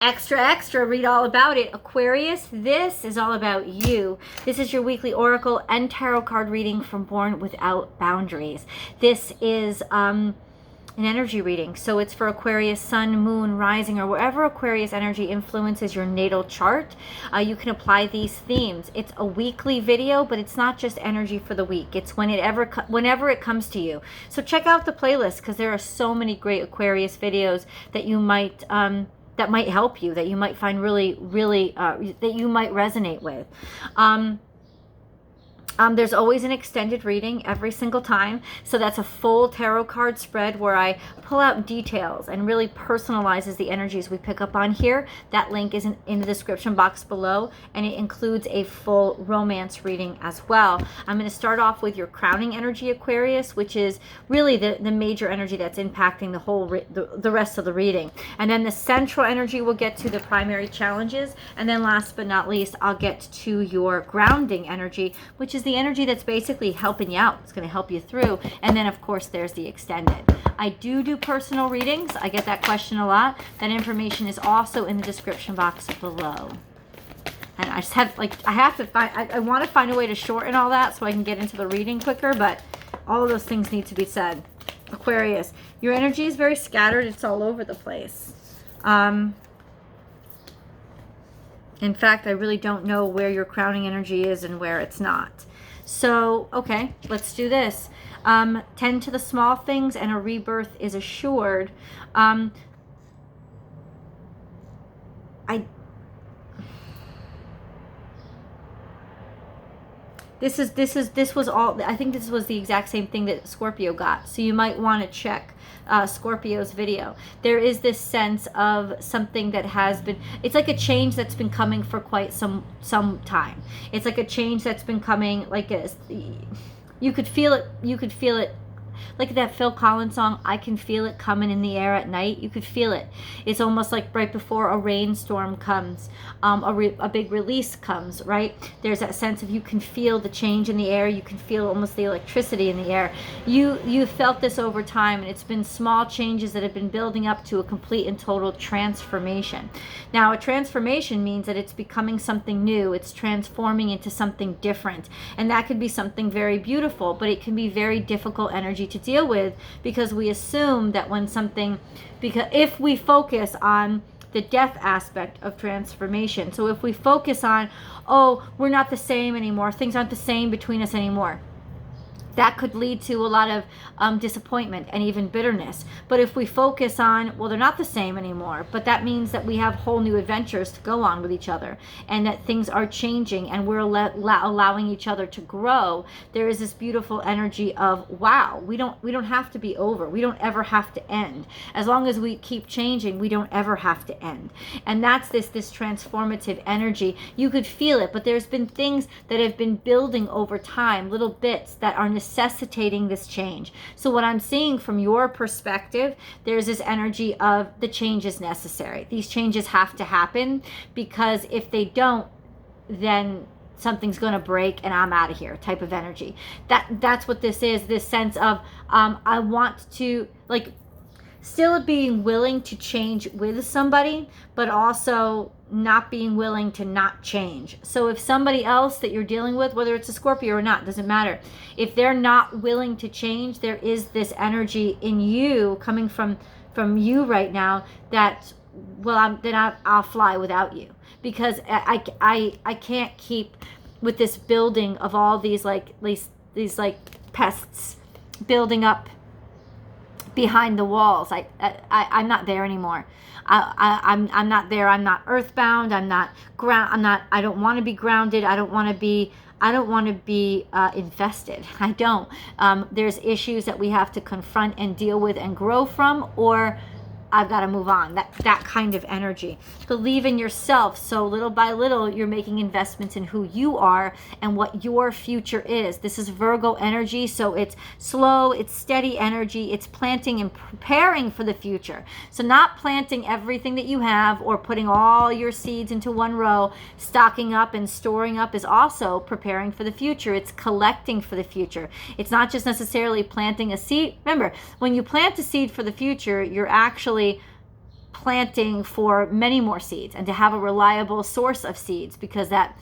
Extra, extra, read all about it. Aquarius, this is all about you. This is your weekly oracle and tarot card reading from Born Without Boundaries. This is an energy reading. So it's for Aquarius, sun, moon, rising, or wherever Aquarius energy influences your natal chart. You can apply these themes. It's a weekly video, but it's not just energy for the week. It's whenever it comes to you. So check out the playlist because there are so many great Aquarius videos that you might that might help you, that you might find really, that you might resonate with. There's always an extended reading every single time. So that's a full tarot card spread where I pull out details and really personalizes the energies we pick up on here. That link is in the description box below, and it includes a full romance reading as well. I'm going to start off with your crowning energy, Aquarius, which is really the major energy that's impacting the whole the rest of the reading. And then the central energy will get to the primary challenges. And then last but not least, I'll get to your grounding energy, which is the energy that's basically helping you out. It's going to help you through. And then of course there's the extended. I do personal readings. I get that question a lot. That information is also in the description box below. And I just have I want to find a way to shorten all that so I can get into the reading quicker, but all of those things need to be said. Aquarius, your energy is very scattered. It's all over the place. In fact, I really don't know where your crowning energy is and where it's not. So, okay, let's do this. Tend to the small things and a rebirth is assured. This was all, I think this was the exact same thing that Scorpio got. So you might want to check Scorpio's video. There is this sense of something that has been, it's like a change that's been coming for quite some time. It's like a change that's been coming, like you could feel it, like that Phil Collins song, I Can Feel It Coming in the Air at Night. You could feel it. It's almost like right before a rainstorm comes, a big release comes, right? There's that sense of you can feel the change in the air. You can feel almost the electricity in the air. You felt this over time, and it's been small changes that have been building up to a complete and total transformation. Now, a transformation means that it's becoming something new. It's transforming into something different. And that could be something very beautiful, but it can be very difficult energy to deal with, because we assume that when something, because if we focus on the death aspect of transformation, so if we focus on, oh, we're not the same anymore, things aren't the same between us anymore, that could lead to a lot of disappointment and even bitterness. But if we focus on, well, they're not the same anymore, but that means that we have whole new adventures to go on with each other, and that things are changing and we're allowing each other to grow. There is this beautiful energy of, wow, we don't have to be over. We don't ever have to end. As long as we keep changing, we don't ever have to end. And that's this transformative energy. You could feel it, but there's been things that have been building over time, little bits that are necessitating this change. So what I'm seeing from your perspective, there's this energy of the change is necessary. These changes have to happen, because if they don't, then something's going to break and I'm out of here type of energy. That's what this is, this sense of I want to, like, still being willing to change with somebody, but also not being willing to not change. So if somebody else that you're dealing with, whether it's a Scorpio or not, doesn't matter. If they're not willing to change, there is this energy in you coming from you right now that, well, I'll fly without you, because I can't keep with this building of all these these pests building up behind the walls. I'm not there anymore. I'm not there. I'm not earthbound. I don't want to be grounded. I don't want to be infested. I don't. There's issues that we have to confront and deal with and grow from, or I've got to move on. That kind of energy. Believe in yourself. So little by little, you're making investments in who you are and what your future is. This is Virgo energy. So it's slow, it's steady energy. It's planting and preparing for the future. So not planting everything that you have or putting all your seeds into one row. Stocking up and storing up is also preparing for the future. It's collecting for the future. It's not just necessarily planting a seed. Remember, when you plant a seed for the future, you're actually planting for many more seeds and to have a reliable source of seeds, because that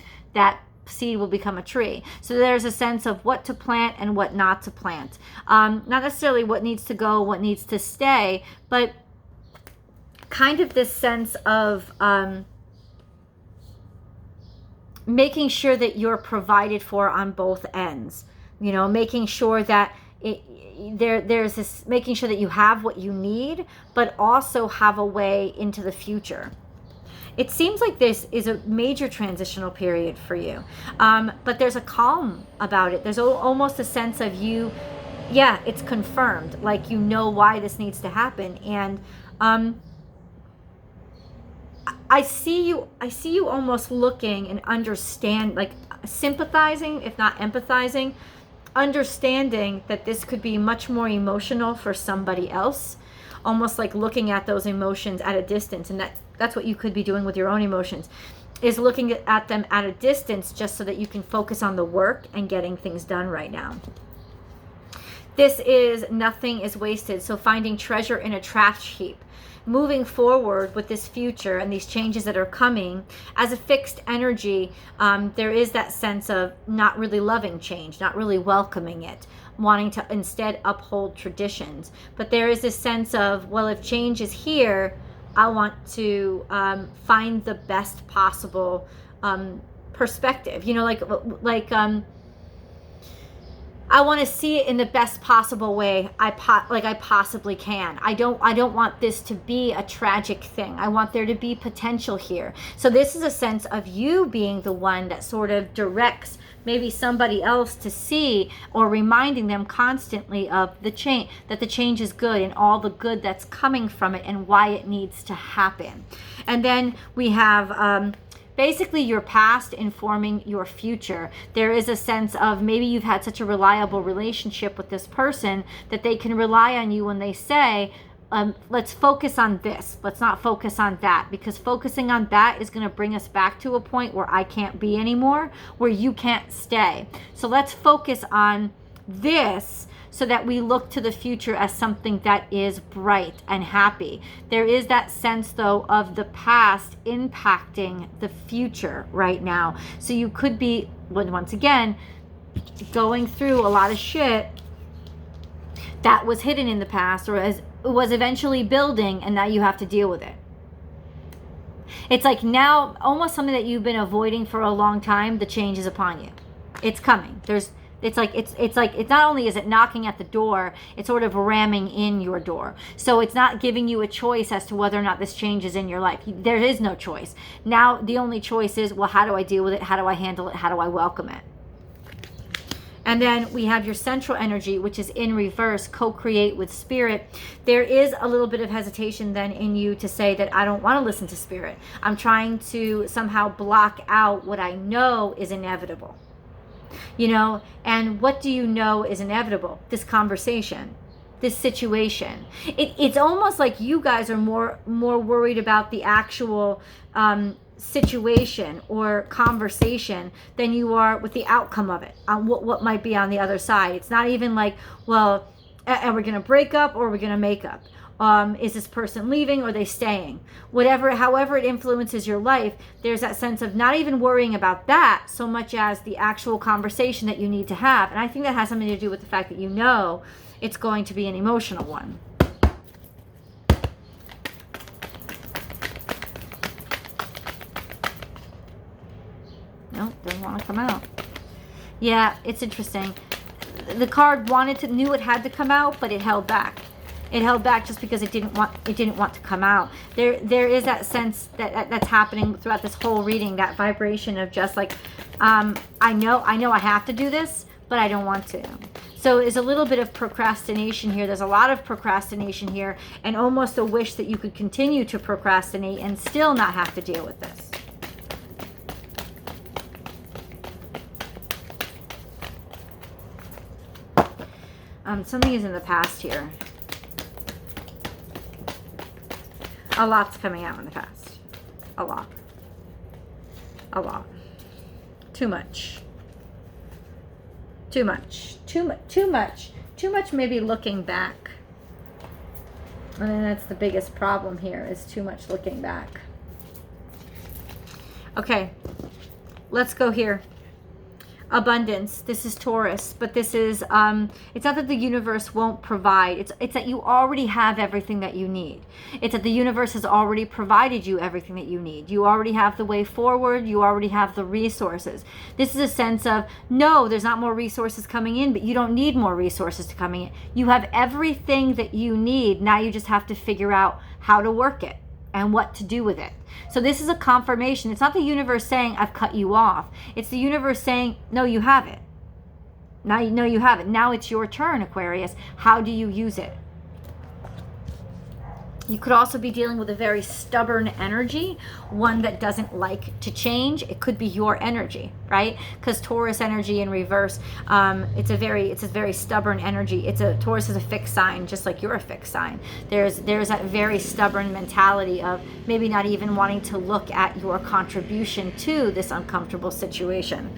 seed will become a tree. So there's a sense of what to plant and what not to plant. Not necessarily what needs to go, what needs to stay, but kind of this sense of making sure that you're provided for on both ends. You know, making sure that there's this, making sure that you have what you need, but also have a way into the future. It seems like this is a major transitional period for you, but there's a calm about it. There's almost a sense of you, yeah, it's confirmed, like you know why this needs to happen. And I see you almost looking and understand, like sympathizing, if not empathizing, understanding that this could be much more emotional for somebody else, almost like looking at those emotions at a distance. And that's what you could be doing with your own emotions, is looking at them at a distance, just so that you can focus on the work and getting things done right now. This is nothing is wasted. So finding treasure in a trash heap. Moving forward with this future and these changes that are coming as a fixed energy, there is that sense of not really loving change, not really welcoming it, wanting to instead uphold traditions. But there is this sense of, well, if change is here, I want to find the best possible perspective. You know, like I want to see it in the best possible way I possibly can. I don't want this to be a tragic thing. I want there to be potential here. So this is a sense of you being the one that sort of directs maybe somebody else to see, or reminding them constantly of the change, that the change is good and all the good that's coming from it and why it needs to happen. And then we have basically your past informing your future. There is a sense of maybe you've had such a reliable relationship with this person that they can rely on you when they say, let's focus on this, let's not focus on that, because focusing on that is going to bring us back to a point where I can't be anymore, where you can't stay. So let's focus on this, so that we look to the future as something that is bright and happy. There is that sense, though, of the past impacting the future right now. So you could be, once again, going through a lot of shit that was hidden in the past, or as was eventually building, and now you have to deal with it. It's like now, almost something that you've been avoiding for a long time, the change is upon you. It's coming. It's not only is it knocking at the door, it's sort of ramming in your door. So it's not giving you a choice as to whether or not this change is in your life. There is no choice. Now the only choice is, well, how do I deal with it? How do I handle it? How do I welcome it? And then we have your central energy, which is in reverse, co-create with spirit. There is a little bit of hesitation then in you to say that I don't want to listen to spirit. I'm trying to somehow block out what I know is inevitable. You know, and what do you know is inevitable? This conversation, this situation. It's almost like you guys are more worried about the actual situation or conversation than you are with the outcome of it, on what might be on the other side. It's not even like, well, are we going to break up or are we going to make up? Is this person leaving or are they staying? However it influences your life, there's that sense of not even worrying about that so much as the actual conversation that you need to have. And I think that has something to do with the fact that you know it's going to be an emotional one. No, doesn't want to come out. Yeah, it's interesting. The card knew it had to come out, but it held back. It held back just because it didn't want to come out. There is that sense that's happening throughout this whole reading, that vibration of just like, I know I have to do this, but I don't want to. So there's a little bit of procrastination here. There's a lot of procrastination here, and almost a wish that you could continue to procrastinate and still not have to deal with this. Something is in the past here. A lot's coming out in the past. A lot. A lot. Too much. Too much. Too much. Too much maybe looking back. And then that's the biggest problem here, is too much looking back. Okay, let's go here. Abundance. This is Taurus, but this is it's not that the universe won't provide. It's that you already have everything that you need. It's that the universe has already provided you everything that you need. You already have the way forward. You already have the resources. This is a sense of, no, there's not more resources coming in, but you don't need more resources to coming in. You have everything that you need. Now you just have to figure out how to work it and what to do with it. So this is a confirmation. It's not the universe saying, I've cut you off. It's the universe saying, no, you have it. Now you know you have it. Now it's your turn, Aquarius. How do you use it? You could also be dealing with a very stubborn energy, one that doesn't like to change. It could be your energy, right? Because Taurus energy in reverse, it's a very stubborn energy. Taurus is a fixed sign, just like you're a fixed sign. There's that very stubborn mentality of maybe not even wanting to look at your contribution to this uncomfortable situation.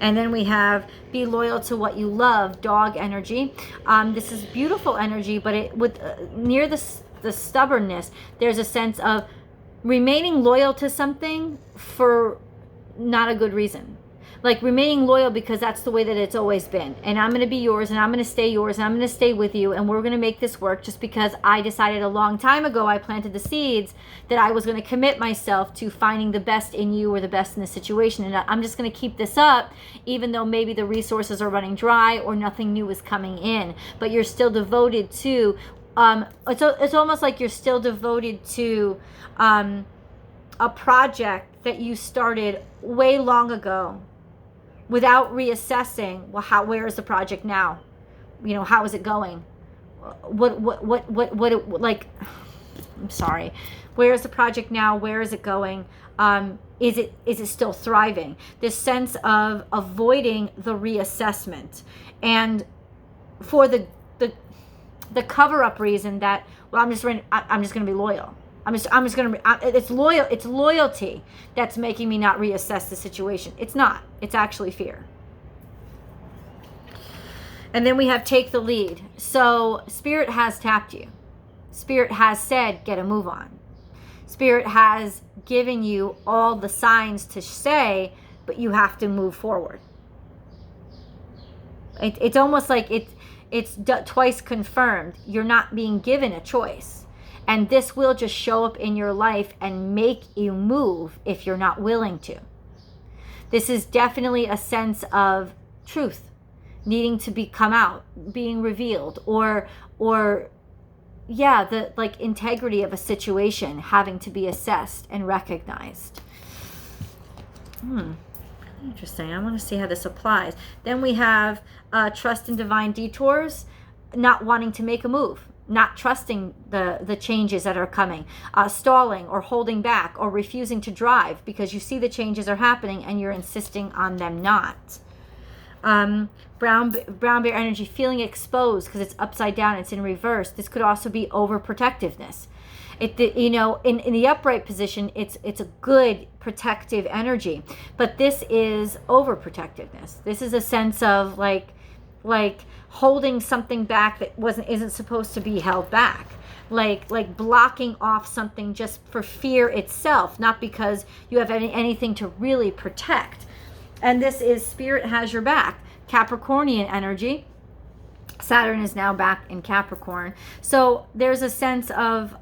And then we have be loyal to what you love, dog energy. This is beautiful energy, but near the stubbornness, there's a sense of remaining loyal to something for not a good reason. Like remaining loyal because that's the way that it's always been. And I'm going to be yours, and I'm going to stay yours, and I'm going to stay with you, and we're going to make this work just because I decided a long time ago, I planted the seeds that I was going to commit myself to finding the best in you or the best in the situation. And I'm just going to keep this up, even though maybe the resources are running dry or nothing new is coming in. But you're still devoted to it's almost like you're still devoted to a project that you started way long ago without reassessing, well, where is the project now? You know, how is it going? Like, I'm sorry. Where is the project now? Where is it going? Is it still thriving? This sense of avoiding the reassessment, and for the cover-up reason that, well, I'm just going to be loyal. It's loyalty that's making me not reassess the situation. It's not. It's actually fear. And then we have take the lead. So Spirit has tapped you. Spirit has said, get a move on. Spirit has given you all the signs to say, but you have to move forward. It's almost like it's twice confirmed. You're not being given a choice. And this will just show up in your life and make you move if you're not willing to. This is definitely a sense of truth needing to come out, being revealed, or the like integrity of a situation having to be assessed and recognized. Interesting. I want to see how this applies. Then we have trust in divine detours, not wanting to make a move, not trusting the changes that are coming, stalling or holding back or refusing to drive because you see the changes are happening and you're insisting on them not. Brown bear energy, feeling exposed because it's upside down, it's in reverse. This could also be overprotectiveness. In the upright position, it's a good protective energy, but this is overprotectiveness. This is a sense of like holding something back that isn't supposed to be held back, like blocking off something just for fear itself, not because you have anything to really protect. And this is Spirit has your back. Capricornian energy. Saturn is now back in Capricorn. So there's a sense of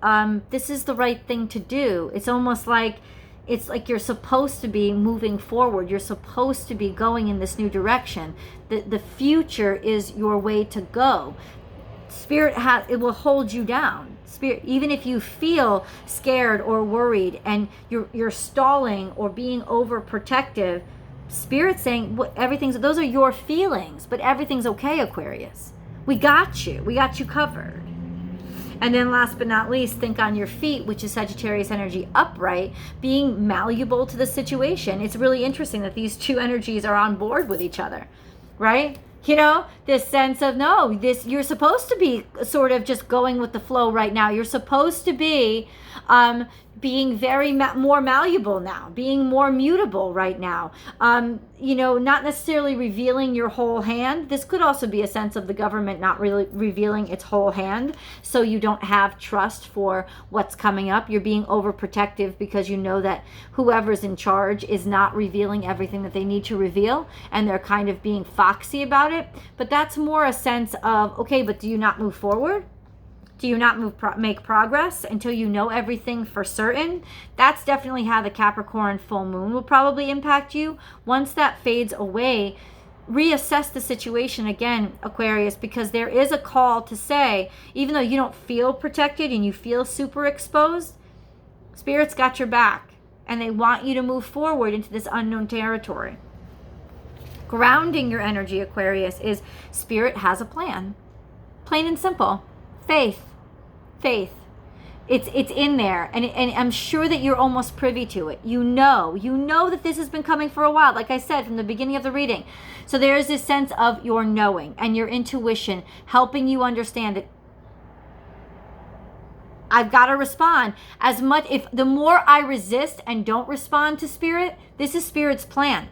this is the right thing to do. It's almost like you're supposed to be moving forward. You're supposed to be going in this new direction. The future is your way to go. Spirit it will hold you down. Spirit, even if you feel scared or worried and you're stalling or being overprotective, Spirit's saying those are your feelings, but everything's okay, Aquarius. We got you. We got you covered. And then last but not least, think on your feet, which is Sagittarius energy upright, being malleable to the situation. It's really interesting that these two energies are on board with each other, right? This sense of, you're supposed to be sort of just going with the flow right now. You're supposed to be being very more malleable now, being more mutable right now. You know, not necessarily revealing your whole hand. This could also be a sense of the government not really revealing its whole hand, so you don't have trust for what's coming up. You're being overprotective because you know that whoever's in charge is not revealing everything that they need to reveal, and they're kind of being foxy about it. But that's more a sense of, okay, but do you not move forward? Do you not make progress until you know everything for certain? That's definitely how the Capricorn full moon will probably impact you. Once that fades away, reassess the situation again, Aquarius, because there is a call to say, even though you don't feel protected and you feel super exposed, Spirit's got your back and they want you to move forward into this unknown territory. Grounding your energy, Aquarius, is Spirit has a plan. Plain and simple. Faith. It's in there, and I'm sure that you're almost privy to it. You know that this has been coming for a while, like I said from the beginning of the reading. So there is this sense of your knowing and your intuition helping you understand that I've got to respond. As much, if the more I resist and don't respond to Spirit, this is Spirit's plan.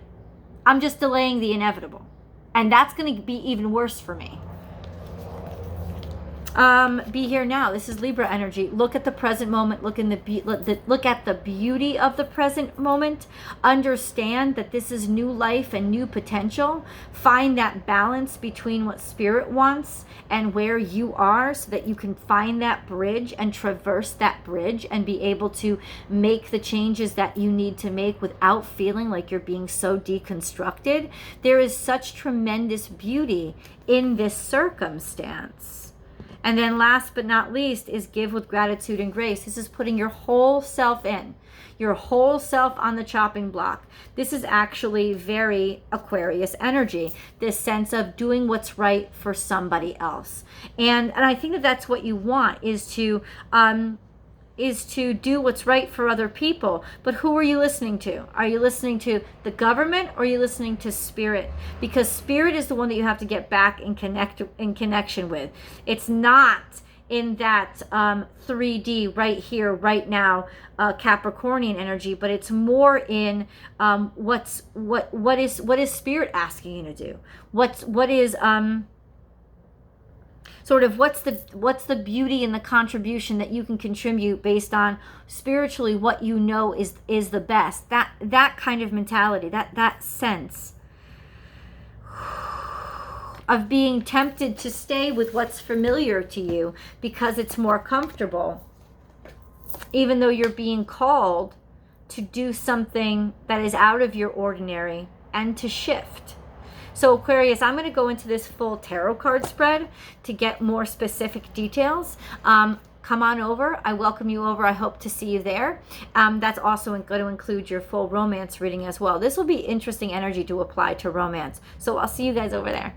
I'm just delaying the inevitable, and that's going to be even worse for me. Be here now. This is Libra energy. Look at the present moment. Look at the beauty of the present moment. Understand that this is new life and new potential. Find that balance between what Spirit wants and where you are, so that you can find that bridge and traverse that bridge and be able to make the changes that you need to make without feeling like you're being so deconstructed. There is such tremendous beauty in this circumstance. And then last but not least is give with gratitude and grace. This is putting your whole self in, your whole self on the chopping block. This is actually very Aquarius energy, this sense of doing what's right for somebody else. And I think that that's what you want, is to do what's right for other people. But who are you listening to? Are you listening to the government, or are you listening to Spirit? Because Spirit is the one that you have to get back in connection with. It's not in that 3D right here, right now, Capricornian energy, but it's more in what is Spirit asking you to do? What is sort of what's the beauty and the contribution that you can contribute based on spiritually what you know is the best. That kind of mentality, that sense of being tempted to stay with what's familiar to you because it's more comfortable, even though you're being called to do something that is out of your ordinary and to shift. So Aquarius, I'm going to go into this full tarot card spread to get more specific details. Come on over. I welcome you over. I hope to see you there. That's also going to include your full romance reading as well. This will be interesting energy to apply to romance. So I'll see you guys over there.